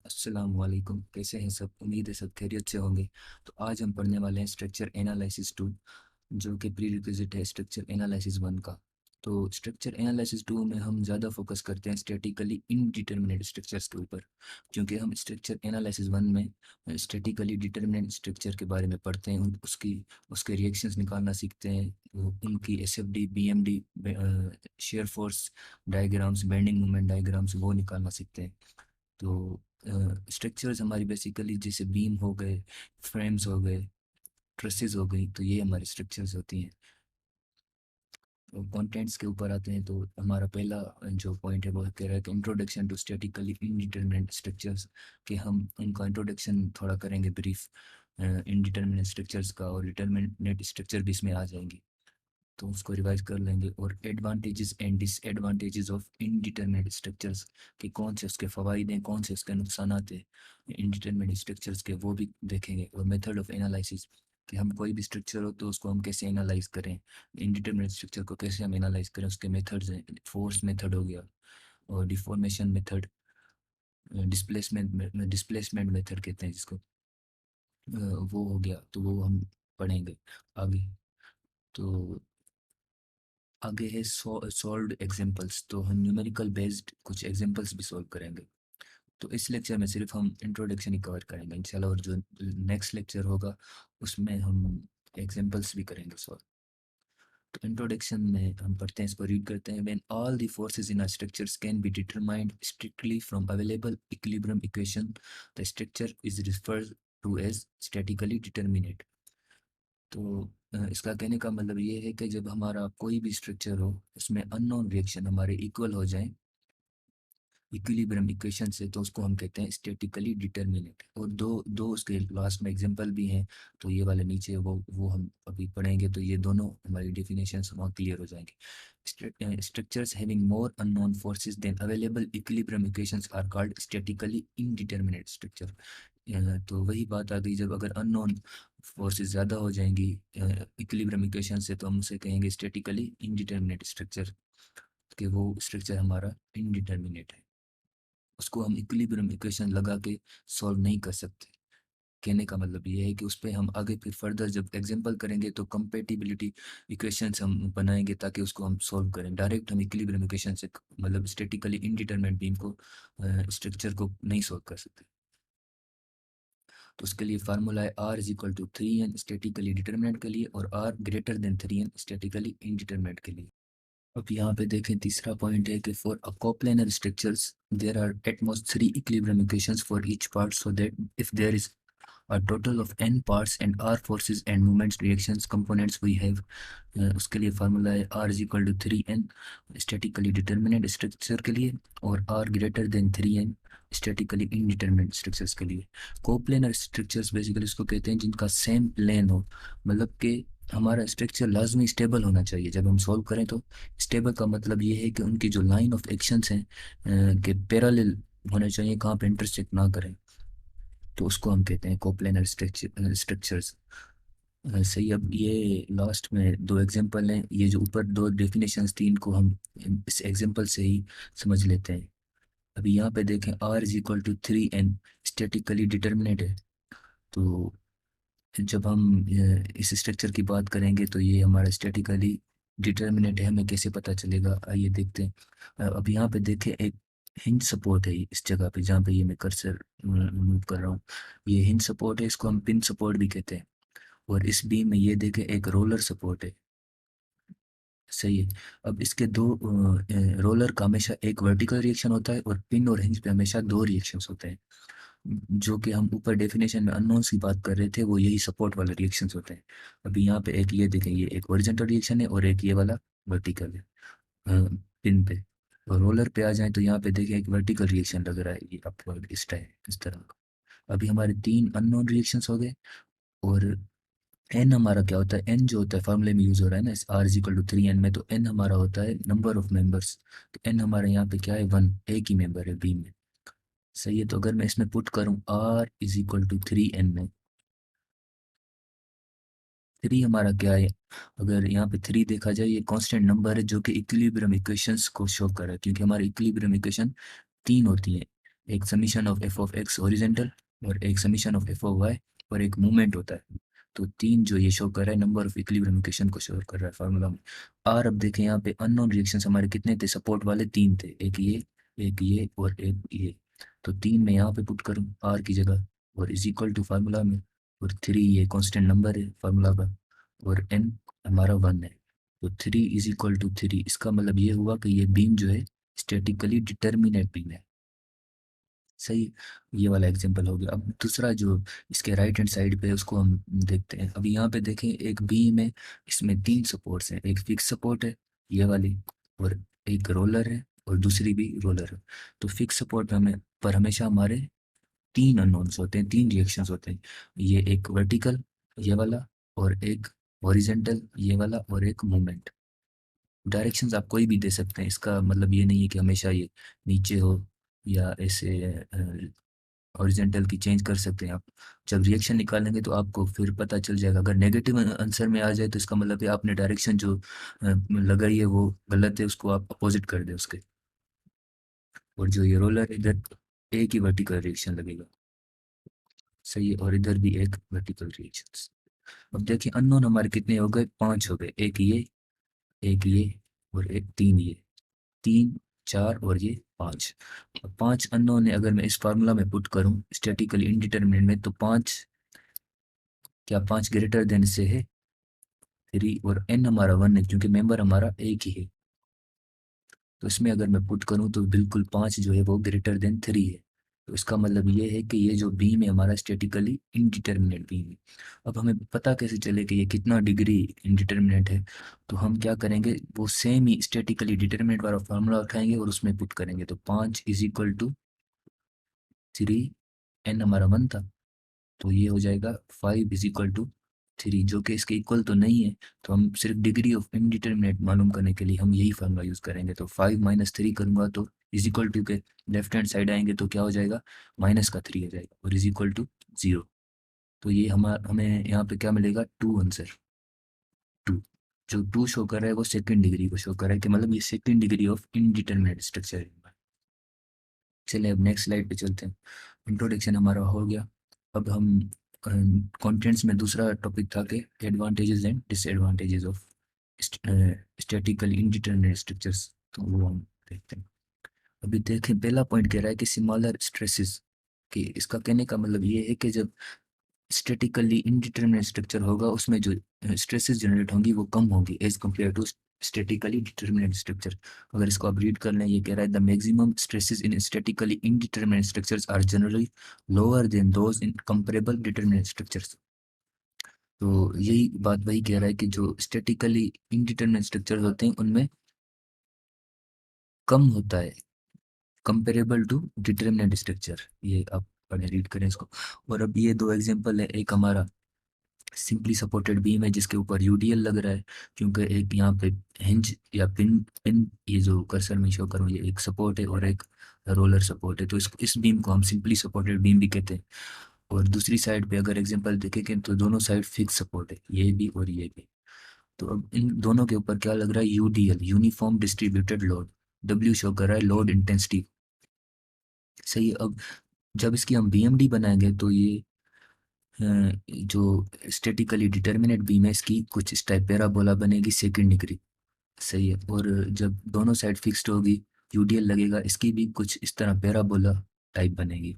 अस्सलाम वालेकुम। कैसे हैं सब? उम्मीद है सब खैरियत से होंगे। तो आज हम पढ़ने वाले हैं स्ट्रक्चर एनालिसिस टू, जो कि प्री रिक्विजिट है स्ट्रक्चर एनालिसिस वन का। तो स्ट्रक्चर एनालिसिस टू में हम ज़्यादा फोकस करते हैं स्टैटिकली इनडिटर्मिनेट स्ट्रक्चर्स के ऊपर, क्योंकि हम स्ट्रक्चर एनालिसिस वन में स्टैटिकली डिटर्मिनेट स्ट्रक्चर के बारे में पढ़ते हैं। उसकी उसके रिएक्शंस निकालना सीखते हैं, उनकी S F D B M D shear force diagrams, bending moment diagrams वो निकालना सीखते हैं। तो स्ट्रक्चर्स हमारी बेसिकली जैसे बीम हो गए, फ्रेम्स हो गए, ट्रसेस हो गई, तो ये हमारी स्ट्रक्चर्स होती हैं। तो कंटेंट्स के ऊपर आते हैं, तो हमारा पहला जो पॉइंट है वो कह रहा है कि introduction to statically indeterminate structures, कि हम उनका इंट्रोडक्शन थोड़ा करेंगे ब्रीफ इनडिटरमिनेट स्ट्रक्चर्स का, और डिटरमिनेट स्ट्रक्चर भी इसमें आ जाएंगी, तो उसको रिवाइज कर लेंगे। और advantages and disadvantages of indeterminate structures, कि कौन से उसके फ़वाइद हैं, कौन से उसके नुकसान हैं इनडिटरमिनेट स्ट्रक्चर्स के, वो भी देखेंगे। और मेथड ऑफ एनालिसिस, कि हम कोई भी स्ट्रक्चर हो तो उसको हम कैसे एनालाइज करें, इनडिटरमिनेट स्ट्रक्चर को कैसे हम एनालाइज करें, उसके मेथड्स हैं। फोर्स मेथड हो गया, और डिफॉर्मेशन मेथड, डिस्प्लेसमेंट मेथड कहते हैं जिसको, वो हो गया। तो वो हम पढ़ेंगे आगे। तो आगे है सॉल्व्ड एग्जांपल्स, तो हम न्यूमेरिकल बेस्ड कुछ एग्जांपल्स भी सॉल्व करेंगे। तो इस लेक्चर में सिर्फ हम इंट्रोडक्शन ही कवर करेंगे इंशाल्लाह, और जो नेक्स्ट लेक्चर होगा उसमें हम एग्जांपल्स भी करेंगे सॉल्व। तो इंट्रोडक्शन में हम पढ़ते हैं, इसको रीड करते हैं। When all the forces in a structure can be determined strictly from available equilibrium equation, the structure is referred to as statically determinate. तो इसका कहने का मतलब ये है कि जब हमारा कोई भी स्ट्रक्चर हो, उसमें अननोन रिएक्शन हमारे इक्वल हो जाए इक्विलिब्रियम इक्वेशन से, तो उसको हम कहते हैं स्टैटिकली डिटरमिनेट। और दो दो उसके लास्ट में एग्जांपल भी हैं, तो ये वाले नीचे वो हम अभी पढ़ेंगे, तो ये दोनों हमारी डेफिनेशंस वहाँ क्लियर हो जाएंगे। Structures having more unknown forces than available equilibrium equations are called statically indeterminate structure. तो वही बात आ गई, जब अगर अननोन फोर्सेस ज़्यादा हो जाएंगी इक्विलिब्रियम इक्वेशन से, तो हम उसे कहेंगे स्टैटिकली इनडिटरमिनेट स्ट्रक्चर, कि वो स्ट्रक्चर हमारा इनडिटरमिनेट है, उसको हम इक्विलिब्रियम इक्वेशन लगा के सॉल्व नहीं कर सकते। कहने का मतलब ये है कि उस पर हम आगे फिर फर्दर जब एग्जांपल करेंगे तो कंपेटिबिलिटी इक्वेशंस हम बनाएंगे, ताकि उसको हम सॉल्व करें। डायरेक्ट हम इक्विलिब्रियम इक्वेशन से मतलब स्टैटिकली इनडिटरमिनेट बीम को स्ट्रक्चर को नहीं सॉल्व कर सकते। तो उसके लिए फार्मूला है R is equal to 3n statically determinate के लिए, और R greater than 3n statically indeterminate के लिए। अब यहाँ पे देखें, तीसरा पॉइंट है कि for a coplanar structures there are at most 3 equilibrium equations for each part, so that if there is a total of n parts and r forces and moments reactions components we have, उसके लिए formula है r is equal to 3n statically determinate structure के लिए, और r greater than 3n statically indeterminate structures के लिए। Coplanar structures basically उसको कहते हैं जिनका सेम प्लेन हो, मतलब कि हमारा स्ट्रक्चर लाजमी स्टेबल होना चाहिए। जब हम सॉल्व करें तो स्टेबल का मतलब ये है कि उनकी जो लाइन ऑफ एक्शंस हैं के पैरेलल होने चाहिए, कहाँ पे इंटरसेक्ट ना करें, तो उसको हम कहते हैं कोप्लेनर स्ट्रक्चर्स। सही। अब ये लास्ट में दो एग्जांपल हैं, ये जो ऊपर दो डेफिनेशंस थी इनको हम इस एग्जांपल से ही समझ लेते हैं। अभी यहाँ पे देखें, R is equal to 3n statically determinate है। तो जब हम इस स्ट्रक्चर की बात करेंगे तो ये हमारा स्टैटिकली डिटर्मिनेट है, हमें कैसे पता चलेगा, आइए देखते हैं। अब यहाँ पे देखें, एक हिंज सपोर्ट है इस जगह पे, जहाँ पे ये मैं कर्सर मूव कर रहा हूँ, ये हिंज सपोर्ट है, इसको हम पिन सपोर्ट भी कहते हैं। और इस बीम में ये देखें एक रोलर सपोर्ट है। सही है। अब इसके दो रोलर का हमेशा एक वर्टिकल रिएक्शन होता है, और पिन और हिंज पे हमेशा दो रिएक्शंस होते हैं। जो कि हम ऊपर डेफिनेशन में अननोन्स की बात कर रहे थे, वो यही सपोर्ट वाले रिएक्शंस होते हैं। अभी यहाँ पे एक ये देखें, ये एक हॉरिजॉन्टल रिएक्शन है, और एक ये वाला वर्टिकल है पिन पे। और रोलर पे आ जाए तो यहाँ पे देखें एक वर्टिकल रिएक्शन लग रहा है, ये अपवर्ड इस टाइप इस तरह का। अभी हमारे तीन अननोन रिएक्शंस हो गए। और एन हमारा क्या होता है, एन जो होता है फार्मूले में यूज हो रहा है ना इस are is equal to 3n में, तो एन हमारा होता है नंबर ऑफ मेंबर्स। तो एन हमारे यहाँ पे क्या है, 1, एक ही मेंबर है बी में। सही है। तो अगर मैं इसमें पुट करूँ are is equal to 3n में, 3 हमारा क्या है, अगर यहाँ पे 3 देखा जाए, ये कांस्टेंट नंबर है जो कि इक्विलिब्रियम इक्वेशंस को शो कर रहा है, क्योंकि हमारी इक्विलिब्रियम इक्वेशन तीन होती हैं। एक summation of F of X horizontal और एक summation of F of Y और एक मूवमेंट होता है। तो तीन जो ये शो कर रहा है नंबर ऑफ इक्विलिब्रियम इक्वेशन को शो कर रहा है फार्मूला में। आर अब देखें यहाँ पे अननोन रिएक्शंस हमारे कितने थे, सपोर्ट वाले तीन थे, एक ये और एक ये। तो तीन मैं यहाँ पे पुट करूँ आर की जगह और इज इक्वल टू फार्मूला में, और थ्री ये कांस्टेंट नंबर है फार्मूला का, और एन हमारा वन है। तो three is equal to three, इसका मतलब ये हुआ कि ये बीम जो है स्टैटिकली डिटर्मिनेट बीम है। सही, ये वाला एग्जांपल हो गया। अब दूसरा जो इसके राइट हैंड साइड पे उसको हम देखते हैं। अभी यहाँ पे देखें एक बीम है, इसमें तीन सपोर्ट्स हैं, एक फिक्स सपोर्ट है ये वाली, और एक रोलर है और दूसरी भी रोलर है। तो फिक्स सपोर्ट हमें पर हमेशा हमारे तीन अननोन्स होते हैं, तीन रिएक्शंस होते हैं। ये एक वर्टिकल ये वाला, और एक हॉरिजेंटल ये वाला, और एक मूवमेंट। डायरेक्शंस आप कोई भी दे सकते हैं, इसका मतलब ये नहीं है कि हमेशा ये नीचे हो या ऐसे हॉरिजेंटल की चेंज कर सकते हैं आप। जब रिएक्शन निकालेंगे तो आपको फिर पता चल जाएगा। अगर नेगेटिव आंसर में आ जाए तो इसका मतलब है आपने डायरेक्शन जो लगाई है वो गलत है, उसको आप अपोजिट कर दे उसके। और जो ये रोलर इधर एक ही वर्टिकल रिएक्शन लगेगा, सही है, और इधर भी एक वर्टिकल रिएक्शन। अब देखिए अननोन हमारे कितने हो गए, पांच हो गए, एक ये और एक तीन ये, तीन चार और ये पाँच। अब पांच अननोन है, अगर मैं इस फार्मूला में पुट करूं स्टैटिकली इनडिटरमिनेट में, तो पांच, क्या पांच ग्रेटर देन से है थ्री, और एन हमारा वन है क्योंकि मेंबर हमारा एक ही है। तो इसमें अगर मैं पुट करूं तो बिल्कुल पांच जो है वो ग्रेटर देन थ्री है। तो इसका मतलब ये है कि ये जो बीम है हमारा स्टैटिकली इनडिटरमिनेट बीम है। अब हमें पता कैसे चले कि ये कितना डिग्री इनडिटरमिनेट है, तो हम क्या करेंगे, वो सेम ही स्टैटिकली डिटरमिनेट वाला फार्मूला उठाएंगे और उसमें पुट करेंगे। तो पाँच is equal to three, N हमारा वन था, तो ये हो जाएगा five is equal to three, जो कि इसके इक्वल तो नहीं है। तो हम सिर्फ डिग्री ऑफ इनडिटरमिनेट मालूम करने के लिए हम यही फार्मूला यूज करेंगे। तो फाइव माइनस थ्री करूंगा तो इज इक्वल टू के लेफ्ट हैंड साइड आएंगे तो क्या हो जाएगा, माइनस का थ्री हो जाएगा, और इज इक्वल टू जीरो। तो ये हमें यहाँ पे क्या मिलेगा, टू आंसर, टू। जो टू शो कर रहा है वो सेकंड डिग्री को शो कर रहा है कि मतलब ये second degree of indeterminate structure है। चलिए अब नेक्स्ट स्लाइड पे चलते हैं। इंट्रोडक्शन हमारा हो गया। अब हम कंटेंट्स में दूसरा टॉपिक था कि advantages and disadvantages of statically indeterminate structures, तो वो हम देखते हैं। अभी देखें पहला पॉइंट कह रहा है कि सिमिलर स्ट्रेसेस, कि इसका कहने का मतलब ये है कि जब स्टैटिकली इनडिटरमिनेट स्ट्रक्चर होगा उसमें जो स्ट्रेसेस जनरेट होंगी वो कम होंगी as compare to statically determinate structure. अगर इसको आप रीड कर लें, ये कह रहा है the maximum stresses in statically indeterminate structures are generally lower than those in comparable determinate structures. तो यही बात वही कह रहा है कि जो स्टैटिकली इनडिटरमिनेट स्ट्रक्चर्स होते हैं उनमें कम होता है कंपेरेबल टू डिटरमिनेट स्ट्रक्चर। ये आप पढ़े रीड करें इसको। और अब ये दो एग्जांपल है, एक हमारा सिंपली सपोर्टेड बीम है जिसके ऊपर यूडीएल लग रहा है, क्योंकि एक यहाँ पे हिंज या पिन पिन ये जो कर्सर में शो करूँ, ये एक सपोर्ट है और एक रोलर सपोर्ट है। तो इस बीम को हम सिंपली सपोर्टेड बीम भी कहते हैं। और दूसरी साइड पे अगर एग्जांपल देखेंगे तो दोनों साइड फिक्स सपोर्ट है, ये भी और ये भी। तो अब इन दोनों के ऊपर क्या लग रहा है, UDL uniform distributed load, W show कर रहा है लोड इंटेंसिटी। सही है। अब जब इसकी हम बीएमडी बनाएंगे तो ये जो स्टैटिकली डिटर्मिनेट बीम है इसकी कुछ इस टाइप पैराबोला बनेगी सेकंड डिग्री। सही है। और जब दोनों साइड फिक्स्ड होगी यूडीएल लगेगा, इसकी भी कुछ इस तरह पैराबोला टाइप बनेगी।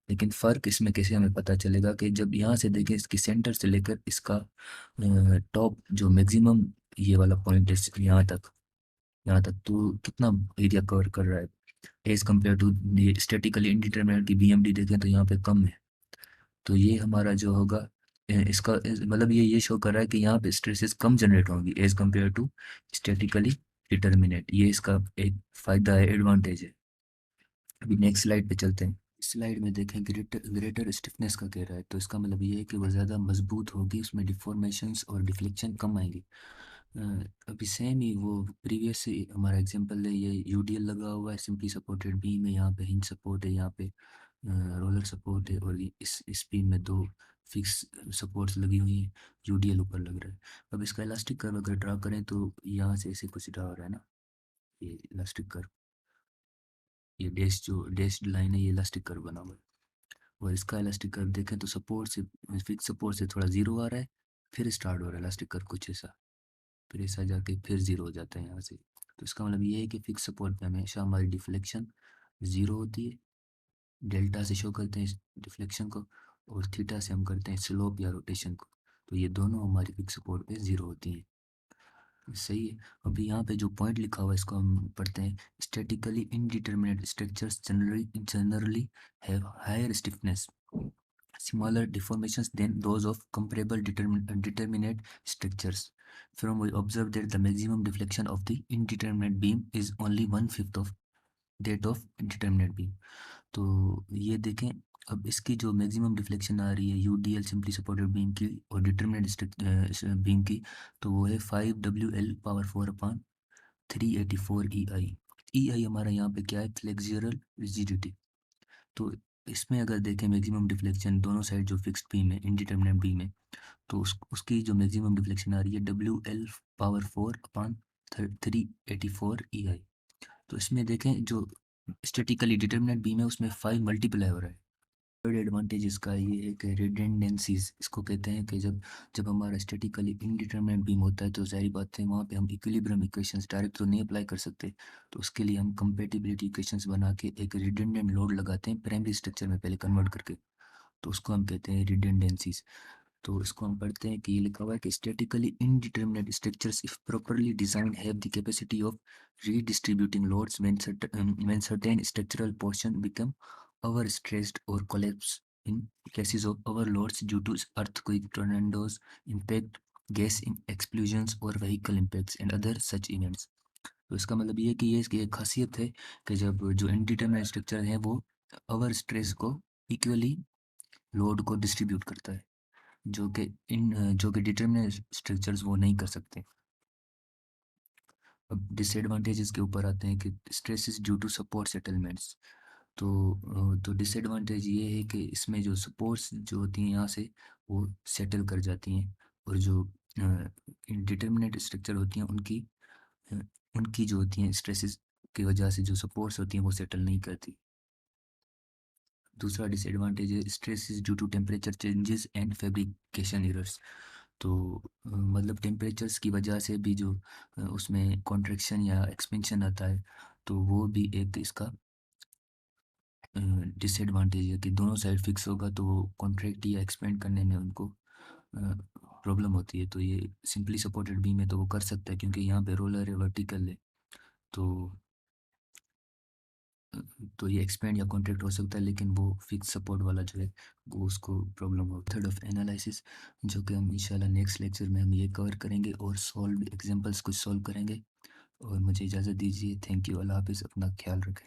लेकिन फ़र्क इसमें कैसे हमें पता चलेगा कि जब यहाँ से देखें इसकी सेंटर से लेकर इसका टॉप जो मैक्सिमम ये वाला पॉइंट है यहाँ तक तो कितना एरिया कवर कर रहा है as compare to statically indeterminate की बीएमडी देखें तो यहाँ पे कम है। तो ये हमारा जो होगा मतलब ये शो कर रहा है कि यहाँ पे स्ट्रेसेस कम जनरेट होंगी as compare to statically determinate. ये इसका एक फायदा है, एडवांटेज है। अभी नेक्स्ट स्लाइड पे चलते हैं। इस स्लाइड में देखें ग्रेटर ग्रेटर स्टिफनेस का कह रहा है, तो इसका मतलब ये है कि वो ज़्यादा मजबूत होगी, उसमें डिफॉर्मेशंस और डिफ्लेक्शन कम आएंगी। अ, अभी सेम ही वो प्रीवियस से हमारा एग्जांपल है, ये यूडीएल लगा हुआ है, सिंपली सपोर्टेड बीम है, यहाँ पे हिंज सपोर्ट है, यहाँ पे रोलर सपोर्ट है, और इस बीम में दो फिक्स सपोर्ट्स लगी हुई हैं, यूडीएल ऊपर लग रहा है। अब इसका इलास्टिक कर्व अगर ड्रा करें तो यहाँ से ऐसे कुछ ड्रा हो रहा है ना, ये इलास्टिक कर्व। ये डैश्ड लाइन है, ये इलास्टिक कर्व बना हुआ है। और इसका इलास्टिक कर्व देखें तो सपोर्ट से, फिक्स सपोर्ट से थोड़ा ज़ीरो आ रहा है, फिर स्टार्ट हो रहा है इलास्टिक कर्व कुछ ऐसा, फिर ऐसा जाके फिर ज़ीरो हो जाता है यहाँ से। तो इसका मतलब ये है कि फिक्स सपोर्ट पे हमेशा हमारी डिफ्लेक्शन ज़ीरो होती है। डेल्टा से शो करते हैं इस डिफ्लेक्शन को, और थीटा से हम करते हैं स्लोप या रोटेशन को। तो ये दोनों हमारी फिक्स सपोर्ट पे ज़ीरो होती हैं। सही है। अभी यहाँ पे जो पॉइंट लिखा हुआ है इसको हम पढ़ते हैं। Statically indeterminate structures generally have higher stiffness, smaller deformations than those of comparable determinate structures. From we observe that the maximum deflection of the indeterminate beam is only one fifth of that of determinate beam. तो ये देखें, अब इसकी जो maximum deflection आ रही है UDL simply supported beam की और डिटर्मिनेट बीम की, तो वो है 5 WL/4/384 ई आई हमारा यहाँ पे क्या है, फ्लेक्सुरल रिजिडिटी। तो इसमें अगर देखें मैक्सिमम डिफ्लेक्शन दोनों साइड जो फिक्स्ड बीम है, इनडिटर्मिनेट बीम है, तो उसकी जो मैक्सिमम डिफ्लेक्शन आ रही है WL/4/384 ई आई। तो इसमें देखें जो स्टैटिकली डिटर्मिनेट बीम है उसमें 5 मल्टीप्लाई हो रहा है। थर्ड एडवांटेज इसका ये है कि रिडंडेंसीज इसको कहते हैं, कि जब जब हमारा स्टैटिकली इनडिटरमिनेट बीम होता है तो जाहिर बात है वहाँ पे हम इक्विलिब्रियम इक्वेशंस डायरेक्ट तो नहीं अप्लाई कर सकते। तो उसके लिए हम कंपेटिबिलिटी इक्वेशंस बना के एक रिडंडेंट लोड लगाते हैं प्राइमरी स्ट्रक्चर में पहले कन्वर्ट करके, तो उसको हम कहते हैं रिडंडेंसीज। तो इसको हम पढ़ते हैं कि ये लिखा हुआ है कि statically indeterminate structures if properly designed have the capacity of redistributing loads when certain structural portion become overstressed or collapse in cases of overloads due to earthquake, tornadoes, impact, explosions or vehicle impacts and other such events. तो इसका मतलब ये है कि ये इसकी एक खासियत है कि जब जो इनडिटरमिनेट स्ट्रक्चर है वो ओवर स्ट्रेस को इक्वली लोड को डिस्ट्रीब्यूट करता है, जो कि डिटरमिनेट स्ट्रक्चर्स वो नहीं कर सकते। अब डिसएडवांटेजेस के ऊपर आते हैं कि stresses due to support settlements. तो डिसएडवांटेज ये है कि इसमें जो सपोर्ट्स जो होती हैं यहाँ से वो सेटल कर जाती हैं, और जो डिटरमिनेट स्ट्रक्चर होती हैं अ, उनकी जो होती हैं स्ट्रेसेस की वजह से जो सपोर्ट्स होती हैं वो सेटल नहीं करती। दूसरा डिसएडवांटेज है stress is due to temperature changes and fabrication errors. तो मतलब टेम्परेचर्स की वजह से भी जो उसमें कॉन्ट्रैक्शन या एक्सपेंशन आता है, तो वो भी एक इसका डिसएडवांटेज है कि दोनों साइड फिक्स होगा तो वो कॉन्ट्रैक्ट या एक्सपेंड करने में उनको प्रॉब्लम होती है। तो ये सिंपली सपोर्टेड बीम है तो वो कर सकता है क्योंकि यहाँ पे रोलर है, वर्टिकल है, तो तो ये एक्सपेंड या कॉन्ट्रैक्ट हो सकता है, लेकिन वो फिक्स सपोर्ट वाला जो है वो उसको प्रॉब्लम हो। थर्ड ऑफ एनालिसिस, जो कि हम इंशाल्लाह नेक्स्ट लेक्चर में हम ये कवर करेंगे और सॉल्व एग्जांपल्स कुछ सॉल्व करेंगे। और मुझे इजाज़त दीजिए। Thank you. अल्लाह हाफिज़। अपना ख्याल रखें।